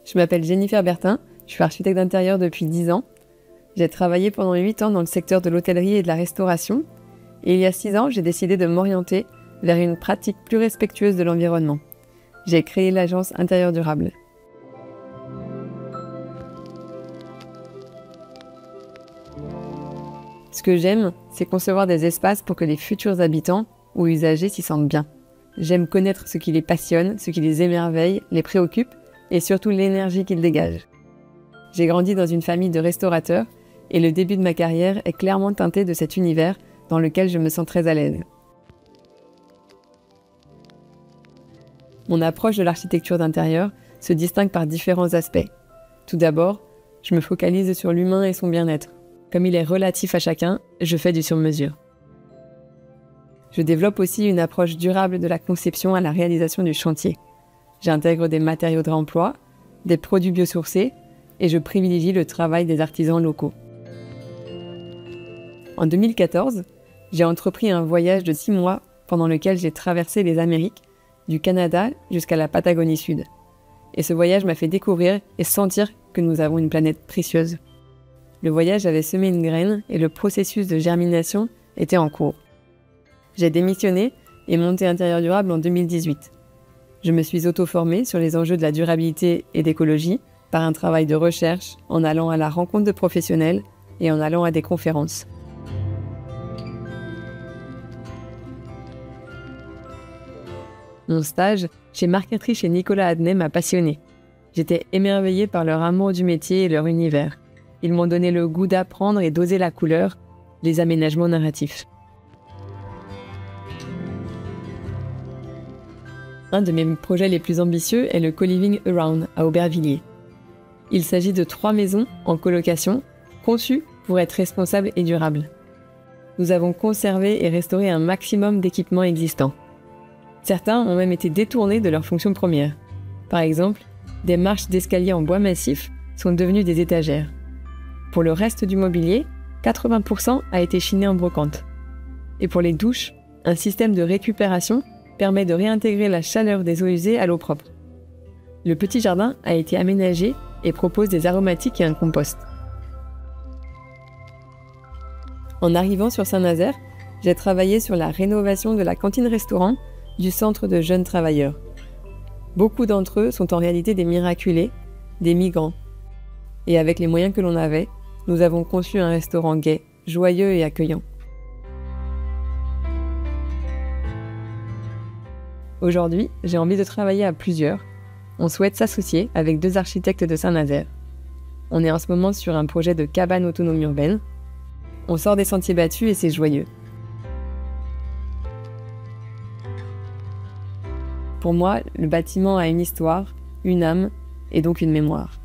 Je m'appelle Jennifer Bertin, je suis architecte d'intérieur depuis 10 ans. J'ai travaillé pendant 8 ans dans le secteur de l'hôtellerie et de la restauration. Et il y a 6 ans, j'ai décidé de m'orienter vers une pratique plus respectueuse de l'environnement. J'ai créé l'agence Intérieur Durable. Ce que j'aime, c'est concevoir des espaces pour que les futurs habitants ou usagers s'y sentent bien. J'aime connaître ce qui les passionne, ce qui les émerveille, les préoccupe et surtout l'énergie qu'ils dégagent. J'ai grandi dans une famille de restaurateurs et le début de ma carrière est clairement teinté de cet univers dans lequel je me sens très à l'aise. Mon approche de l'architecture d'intérieur se distingue par différents aspects. Tout d'abord, je me focalise sur l'humain et son bien-être. Comme il est relatif à chacun, je fais du sur-mesure. Je développe aussi une approche durable de la conception à la réalisation du chantier. J'intègre des matériaux de réemploi, des produits biosourcés et je privilégie le travail des artisans locaux. En 2014, j'ai entrepris un voyage de 6 mois pendant lequel j'ai traversé les Amériques, du Canada jusqu'à la Patagonie Sud. Et ce voyage m'a fait découvrir et sentir que nous avons une planète précieuse. Le voyage avait semé une graine et le processus de germination était en cours. J'ai démissionné et monté Intérieur Durable en 2018. Je me suis auto-formée sur les enjeux de la durabilité et d'écologie par un travail de recherche, en allant à la rencontre de professionnels et en allant à des conférences. Mon stage chez Marqueterie chez Nicolas Adnet m'a passionnée. J'étais émerveillée par leur amour du métier et leur univers. Ils m'ont donné le goût d'apprendre et d'oser la couleur, les aménagements narratifs. Un de mes projets les plus ambitieux est le Co-Living Around à Aubervilliers. Il s'agit de 3 maisons en colocation, conçues pour être responsables et durables. Nous avons conservé et restauré un maximum d'équipements existants. Certains ont même été détournés de leur fonction première. Par exemple, des marches d'escalier en bois massif sont devenues des étagères. Pour le reste du mobilier, 80% a été chiné en brocante. Et pour les douches, un système de récupération permet de réintégrer la chaleur des eaux usées à l'eau propre. Le petit jardin a été aménagé et propose des aromatiques et un compost. En arrivant sur Saint-Nazaire, j'ai travaillé sur la rénovation de la cantine-restaurant du centre de jeunes travailleurs. Beaucoup d'entre eux sont en réalité des miraculés, des migrants. Et avec les moyens que l'on avait, nous avons conçu un restaurant gai, joyeux et accueillant. Aujourd'hui, j'ai envie de travailler à plusieurs. On souhaite s'associer avec 2 architectes de Saint-Nazaire. On est en ce moment sur un projet de cabane autonome urbaine. On sort des sentiers battus et c'est joyeux. Pour moi, le bâtiment a une histoire, une âme et donc une mémoire.